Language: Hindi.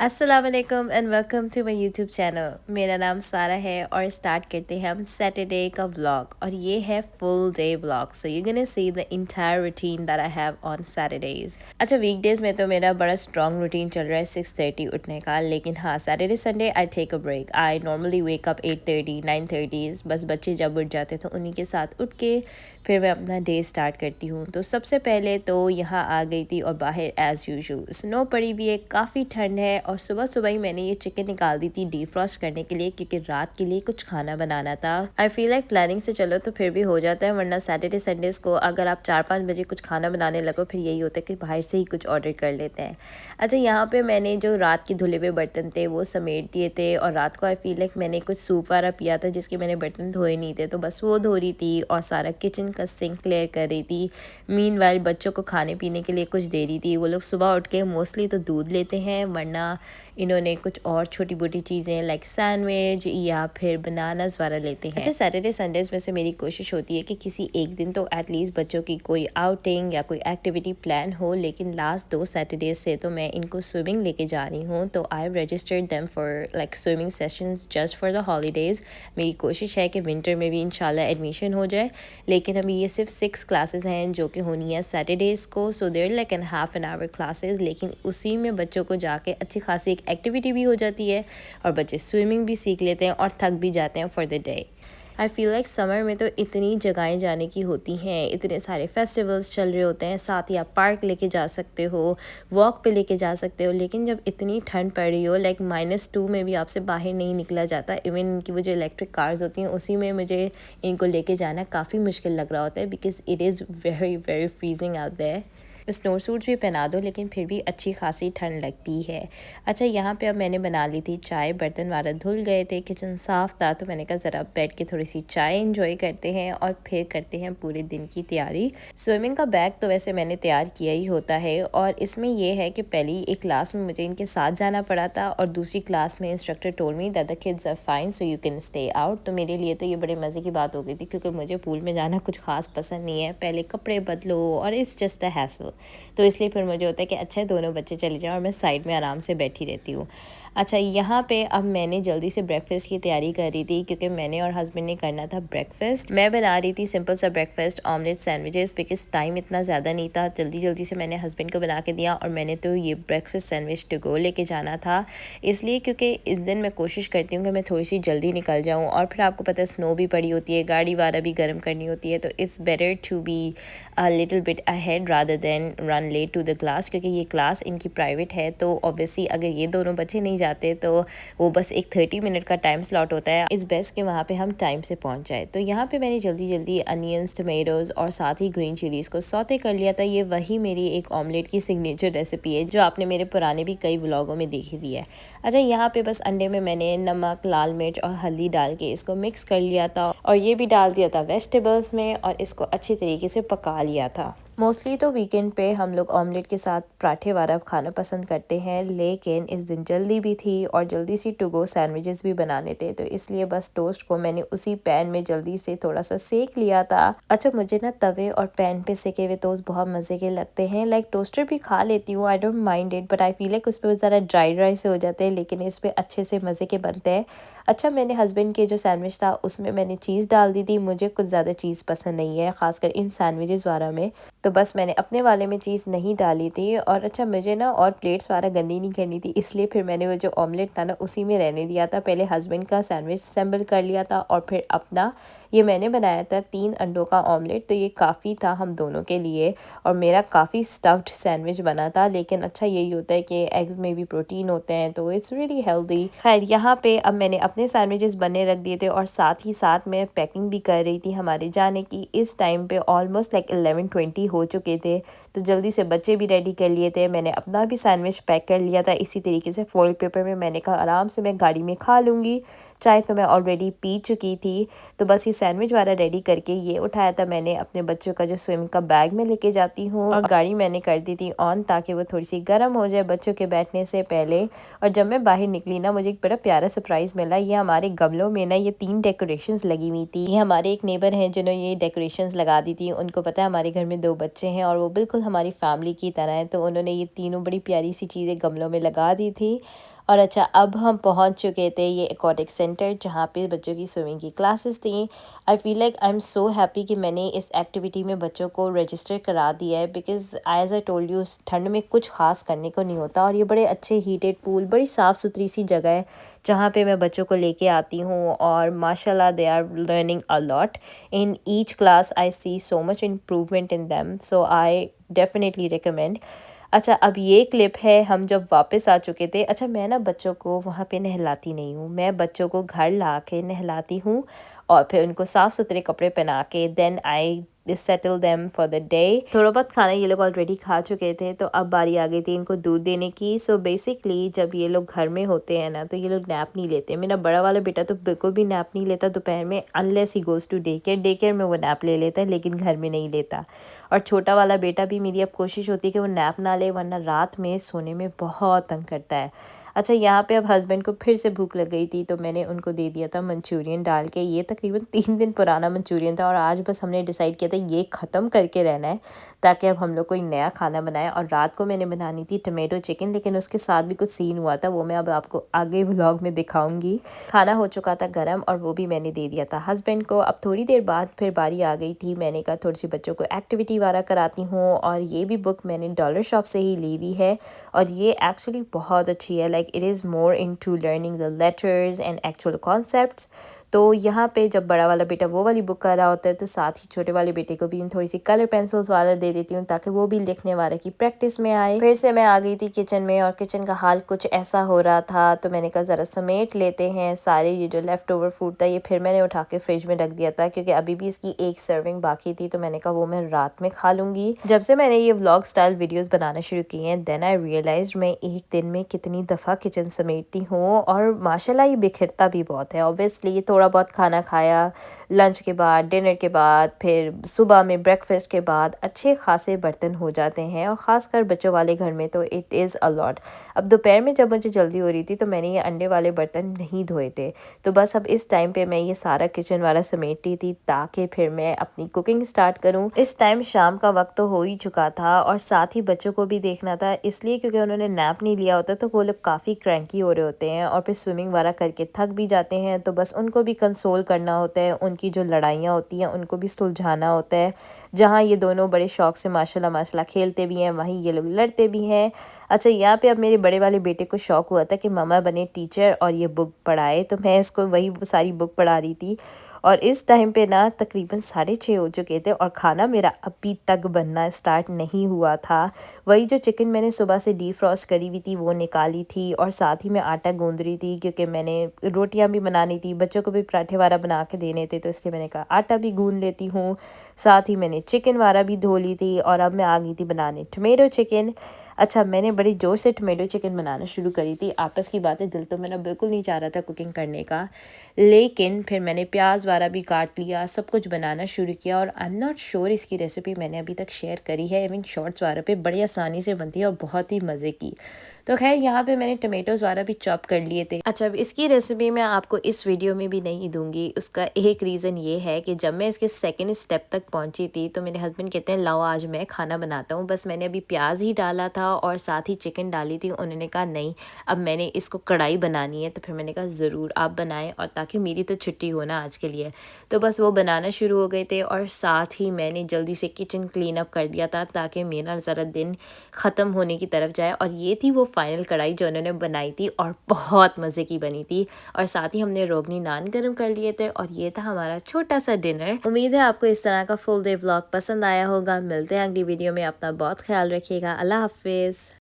अस्सलाम वालेकुम and welcome to my YouTube channel. मेरा नाम सारा है और स्टार्ट करते हैं हम सैटरडे का व्लॉग और ये है full day vlog. So you gonna see the entire routine that I have on Saturdays. अच्छा, वीकडेज में तो मेरा बड़ा स्ट्रॉन्ग रूटीन चल रहा है 6:30 उठने का, लेकिन हाँ Saturday Sunday I take a break. I normally wake up 8:30 9:30, बस बच्चे जब उठ जाते तो उन्हीं के साथ उठ के फिर मैं अपना डे स्टार्ट करती हूँ। तो सबसे पहले तो यहाँ आ गई थी और बाहर एज़ यूजुअल स्नो पड़ी हुई है, काफ़ी ठंड है और सुबह सुबह ही मैंने ये चिकन निकाल दी थी डीफ्रॉस्ट करने के लिए, क्योंकि रात के लिए कुछ खाना बनाना था। आई फील लाइक प्लानिंग से चलो तो फिर भी हो जाता है, वरना सैटरडे संडेज को अगर आप 4-5 बजे कुछ खाना बनाने लगो फिर यही होता है कि बाहर से ही कुछ ऑर्डर कर लेते हैं। अच्छा, यहाँ पे मैंने जो रात के धुले हुए बर्तन थे वो समेट दिए थे और रात को आई फील लाइक मैंने कुछ सूप वाला पिया था जिसके मैंने बर्तन धोए नहीं थे, तो बस वो धो रही थी और सारा किचन का सिंक क्लियर कर रही थी। मीनवाइल बच्चों को खाने पीने के लिए कुछ दे रही थी। वो लोग सुबह उठ के मोस्टली तो दूध लेते हैं, वरना इन्होंने कुछ और छोटी मोटी चीज़ें लाइक सैंडविच या फिर बनानास वाला लेते हैं। अच्छा, सैटरडे संडेज में से मेरी कोशिश होती है कि किसी एक दिन तो एटलीस्ट बच्चों की कोई आउटिंग या कोई एक्टिविटी प्लान हो, लेकिन लास्ट 2 सैटरडेज से तो मैं इनको स्विमिंग लेके जा रही हूँ। तो I have registered them for like swimming sessions just for the holidays. मेरी कोशिश है कि विंटर में भी इंशाल्लाह एडमिशन हो जाए, लेकिन अभी ये सिर्फ 6 क्लासेस हैं जो कि होनी है सैटरडेज़ को। So there like an half an hour classes, लेकिन उसी में बच्चों को जाके अच्छी खासी एक एक्टिविटी भी हो जाती है और बच्चे स्विमिंग भी सीख लेते हैं और थक भी जाते हैं for the day. I feel like summer में तो इतनी जगहें जाने की होती हैं, इतने सारे फेस्टिवल्स चल रहे होते हैं, साथ ही आप पार्क लेके जा सकते हो, वॉक पे लेके जा सकते हो। लेकिन जब इतनी ठंड पड़ रही हो लाइक -2 में भी आपसे बाहर नहीं निकला जाता। इवन इनकी वो जो इलेक्ट्रिक कार्स होती हैं उसी में मुझे इनको लेके जाना काफ़ी मुश्किल लग रहा होता है, because it is very very freezing out there. Snow suits भी पहना दो लेकिन फिर भी अच्छी खासी ठंड लगती है। अच्छा, यहाँ पे अब मैंने बना ली थी चाय, बर्तन वारा धुल गए थे, किचन साफ़ था, तो मैंने कहा ज़रा बैठ के थोड़ी सी चाय इंजॉय करते हैं और फिर करते हैं पूरे दिन की तैयारी। स्विमिंग का बैग तो वैसे मैंने तैयार किया ही होता है और इसमें यह है कि पहली एक क्लास में मुझे इनके साथ जाना पड़ा था और दूसरी क्लास में instructor told me that the kids are fine so you can stay out. तो मेरे लिए तो ये बड़े मज़े की बात हो गई थी, क्योंकि मुझे पूल में जाना कुछ खास पसंद नहीं है, पहले कपड़े बदलो और इट्स जस्ट अ हैसल। तो इसलिए फिर मुझे होता है कि अच्छा दोनों बच्चे चले जाएं और मैं साइड में आराम से बैठी रहती हूँ। अच्छा, यहाँ पे अब मैंने जल्दी से ब्रेकफास्ट की तैयारी कर रही थी, क्योंकि मैंने और हस्बैंड ने करना था ब्रेकफास्ट। मैं बना रही थी सिंपल सा breakfast, omelette sandwiches, because time इतना ज़्यादा नहीं था। जल्दी जल्दी से मैंने हस्बैंड को बना के दिया और मैंने तो ये ब्रेकफास्ट सैंडविच टू गो लेके जाना था, इसलिए क्योंकि इस दिन मैं कोशिश करती हूँ कि मैं थोड़ी सी जल्दी निकल जाऊँ और फिर आपको पता है स्नो भी पड़ी होती है, गाड़ी वाला भी गर्म करनी होती है, तो it's better to be a little bit ahead rather than run late to the class. क्योंकि ये क्लास इनकी प्राइवेट है, तो ऑब्वियसली अगर ये दोनों बच्चे नहीं जाते तो वो बस एक 30 मिनट का टाइम स्लॉट होता है, इस बेस्ट के वहाँ पे हम टाइम से पहुँच जाए। तो यहाँ पे मैंने जल्दी जल्दी अनियंस, टमेटोज़ और साथ ही ग्रीन चिलीज़ को सौते कर लिया था। ये वही मेरी एक ऑमलेट की सिग्नेचर रेसिपी है जो आपने मेरे पुराने भी कई व्लॉगों में देखी हुई है। अच्छा, यहाँ पे बस अंडे में मैंने नमक, लाल मिर्च और हल्दी डाल के इसको मिक्स कर लिया था और ये भी डाल दिया था वेजिटेबल्स में और इसको अच्छी तरीके से पका लिया था। मोस्टली तो वीकेंड पे हम लोग ऑमलेट के साथ पराठे वाला खाना पसंद करते हैं, लेकिन इस दिन जल्दी भी थी और जल्दी सी टू गो सैंडविचेस भी बनाने थे, तो इसलिए बस टोस्ट को मैंने उसी पैन में जल्दी से थोड़ा सा सेक लिया था। अच्छा, मुझे ना तवे और पैन पे सेके हुए टोस्ट बहुत मज़े के लगते हैं। लाइक टोस्टर भी खा लेती हूँ, I don't mind it, but I feel like उस पर ज़रा ड्राई ड्राई से हो जाते हैं, लेकिन इस पर अच्छे से मज़े के बनते हैं। अच्छा, मैंने हस्बैंड के जो सैंडविच था उसमें मैंने चीज़ डाल दी थी। मुझे कुछ ज़्यादा चीज़ पसंद नहीं है, ख़ासकर इन सैंडविचेस वाला में, तो बस मैंने अपने वाले में चीज़ नहीं डाली थी। और अच्छा, मुझे ना और प्लेट्स वाला गंदी नहीं करनी थी, इसलिए फिर मैंने वो जो ऑमलेट था ना उसी में रहने दिया था। पहले हस्बैंड का सैंडविच असेंबल कर लिया था और फिर अपना ये मैंने बनाया था 3 अंडों का ऑमलेट, तो ये काफ़ी था हम दोनों के लिए और मेरा काफ़ी स्टफ्ड सैंडविच बना था। लेकिन अच्छा यही होता है कि एग्स में भी प्रोटीन होते हैं, तो इट्स रियली हेल्दी। खैर, यहाँ पे अब मैंने अपने सैंडविचेस बने रख दिए थे और साथ ही साथ मैं पैकिंग भी कर रही थी हमारे जाने की। इस टाइम पे ऑलमोस्ट लाइक 11:20 हो चुके थे, तो जल्दी से बच्चे भी रेडी कर लिए थे। मैंने अपना भी सैंडविच पैक कर लिया था इसी तरीके से फॉइल पेपर में। मैंने कहा आराम से मैं गाड़ी में खा लूँगी, चाय तो मैं ऑलरेडी पी चुकी थी। तो बस ये सैंडविच वाला रेडी करके ये उठाया था मैंने अपने बच्चों का जो स्विमिंग का बैग में लेके जाती हूँ, और गाड़ी मैंने कर दी थी ऑन ताकि वो थोड़ी सी गर्म हो जाए बच्चों के बैठने से पहले। और जब मैं बाहर निकली ना, मुझे एक बड़ा प्यारा सरप्राइज़ मिला। ये हमारे गमलों में ना ये 3 डेकोरेशंस लगी हुई थी। ये हमारे एक नेबर हैं जिन्होंने ये डेकोरेशंस लगा दी थी। उनको पता है हमारे घर में 2 बच्चे हैं और वो बिल्कुल हमारी फैमिली की तरह हैं। तो उन्होंने ये तीनों बड़ी प्यारी सी चीज़ें गमलों में लगा दी थी। और अच्छा, अब हम पहुंच चुके थे ये एक्वाटिक सेंटर जहाँ पे बच्चों की स्विमिंग की क्लासेस थी। I feel like I am so happy कि मैंने इस एक्टिविटी में बच्चों को रजिस्टर करा दिया है, because as I told you ठंड में कुछ खास करने को नहीं होता। और ये बड़े अच्छे हीटेड पूल, बड़ी साफ़ सुथरी सी जगह है जहाँ पे मैं बच्चों को लेके आती हूँ। और माशाल्लाह they are learning a lot in each class. I see so much improvement in them, so I definitely recommend. अच्छा, अब ये क्लिप है हम जब वापस आ चुके थे। अच्छा, मैं ना बच्चों को वहाँ पे नहलाती नहीं हूँ, मैं बच्चों को घर ला के नहलाती हूँ और फिर उनको साफ़ सुथरे कपड़े पहना के then I settle them for the day. थोड़ा बहुत खाना ये लोग ऑलरेडी खा चुके थे, तो अब बारी आ गई थी इनको दूध देने की। सो बेसिकली जब ये लोग घर में होते हैं ना, तो ये लोग नैप नहीं लेते। मेरा बड़ा वाला बेटा तो बिल्कुल भी नैप नहीं लेता दोपहर में, unless he goes to day care में वो नैप ले लेता है, लेकिन घर में नहीं लेता। और छोटा वाला बेटा भी, मेरी अब कोशिश होती है कि वो नैप ना ले, वरना रात में सोने में बहुत तंग करता है। अच्छा, यहाँ पे अब हस्बैंड को फिर से भूख लग गई थी, तो मैंने उनको दे दिया था मंचूरियन डाल के। ये तकरीबन 3 दिन पुराना मंचूरियन था और आज बस हमने डिसाइड किया था ये ख़त्म करके रहना है, ताकि अब हम लोग कोई नया खाना बनाएं। और रात को मैंने बनानी थी टमेटो चिकन, लेकिन उसके साथ भी कुछ सीन हुआ था, वो मैं अब आपको आगे व्लॉग में दिखाऊंगी। खाना हो चुका था गर्म और वो भी मैंने दे दिया था हस्बैंड को। अब थोड़ी देर बाद फिर बारी आ गई थी, मैंने कहा थोड़ी सी बच्चों को एक्टिविटी वाला कराती हूँ। और ये भी बुक मैंने डॉलर शॉप से ही ली हुई है और ये एक्चुअली बहुत अच्छी है। Like it is more into learning the letters and actual concepts. तो यहाँ पे जब बड़ा वाला बेटा वो वाली बुक कर रहा होता है, तो साथ ही छोटे वाले बेटे को भी थोड़ी सी कलर पेंसिल्स वाला दे देती हूँ, ताकि वो भी लिखने वाले की प्रैक्टिस में आए। फिर से मैं आ गई थी किचन में और किचन का हाल कुछ ऐसा हो रहा था, तो मैंने कहा ज़रा समेट लेते हैं सारे ये जो लेफ़्ट ओवर फूड था, ये फिर मैंने उठा के फ्रिज में रख दिया था, क्योंकि अभी भी इसकी एक सर्विंग बाकी थी। तो मैंने कहा वो मैं रात में खा लूँगी। जब से मैंने ये व्लॉग स्टाइल वीडियोज़ बनाना शुरू किए हैं, देन आई रियलाइज मैं एक दिन में कितनी दफ़ा किचन समेटती हूँ। और माशाल्लाह ये बिखरता भी बहुत है। ऑब्वियसली ये थोड़ा बहुत खाना खाया लंच के बाद, डिनर के बाद, फिर सुबह में ब्रेकफास्ट के बाद अच्छे खासे बर्तन हो जाते हैं, और ख़ासकर बच्चों वाले घर में तो इट इज़ अ लॉट। अब दोपहर में जब मुझे जल्दी हो रही थी, तो मैंने ये अंडे वाले बर्तन नहीं धोए थे, तो बस अब इस टाइम पे मैं ये सारा किचन वाला समेटती थी, ताकि फिर मैं अपनी कुकिंग स्टार्ट करूँ। इस टाइम शाम का वक्त तो हो ही चुका था और साथ ही बच्चों को भी देखना था, इसलिए क्योंकि उन्होंने नैप नहीं लिया होता, तो वो लोग काफ़ी क्रैंकी हो रहे होते हैं और फिर स्विमिंग वगैरह करके थक भी जाते हैं। तो बस उनको भी कंसोल करना होता है, उनकी जो लड़ाइयाँ होती हैं उनको भी सुलझाना होता है। जहाँ ये दोनों बड़े शौक से माशाल्लाह माशाल्लाह खेलते भी हैं, वहीं ये लोग लड़ते भी हैं। अच्छा, यहाँ पे अब मेरे बड़े वाले बेटे को शौक़ हुआ था कि मम्मा बने टीचर और ये बुक पढ़ाए, तो मैं इसको वही सारी बुक पढ़ा रही थी। और इस टाइम पे ना तकरीबन 6:30 हो चुके थे और खाना मेरा अभी तक बनना स्टार्ट नहीं हुआ था। वही जो चिकन मैंने सुबह से डीफ्रॉस्ट करी हुई थी वो निकाली थी, और साथ ही मैं आटा गूंद रही थी, क्योंकि मैंने रोटियां भी बनानी थी, बच्चों को भी पराठे वाला बना के देने थे, तो इसलिए मैंने कहा आटा भी गूंद लेती हूँ। साथ ही मैंने चिकन वाला भी धो ली थी और अब मैं आ गई थी बनाने टमेटो चिकन। अच्छा, मैंने बड़ी जोर से टमेटो चिकन बनाना शुरू करी थी। आपस की बातें, दिल तो मेरा बिल्कुल नहीं चाह रहा था कुकिंग करने का, लेकिन फिर मैंने प्याज वाला भी काट लिया, सब कुछ बनाना शुरू किया। और आई एम नॉट श्योर इसकी रेसिपी मैंने अभी तक शेयर करी है, आई मीन शॉर्ट्स वाला पे बड़ी आसानी से बनती है और बहुत ही मज़े की। तो खैर, यहाँ पे मैंने टमेटोज़ वाला भी चॉप कर लिए थे। अच्छा, अब इसकी रेसिपी मैं आपको इस वीडियो में भी नहीं दूंगी। उसका एक रीज़न ये है कि जब मैं इसके सेकंड स्टेप तक पहुँची थी, तो मेरे हस्बैंड कहते हैं लाओ आज मैं खाना बनाता हूँ। बस मैंने अभी प्याज ही डाला था और साथ ही चिकन डाली थी। उन्होंने कहा नहीं, अब मैंने इसको कढ़ाई बनानी है। तो फिर मैंने कहा ज़रूर आप बनाएं, और ताकि मेरी तो छुट्टी हो ना आज के लिए। तो बस वो बनाना शुरू हो गए थे, और साथ ही मैंने जल्दी से किचन क्लीन अप कर दिया था, ताकि मेरा ज़रा दिन ख़त्म होने की तरफ जाए। और ये थी वो फाइनल कढ़ाई जो उन्होंने बनाई थी, और बहुत मज़े की बनी थी। और साथ ही हमने रोगनी नान गर्म कर लिए थे, और ये था हमारा छोटा सा डिनर। उम्मीद है आपको इस तरह का फुल डे व्लॉग पसंद आया होगा। मिलते हैं अगली वीडियो में, अपना बहुत ख्याल रखिएगा। अल्लाह हाफिज़।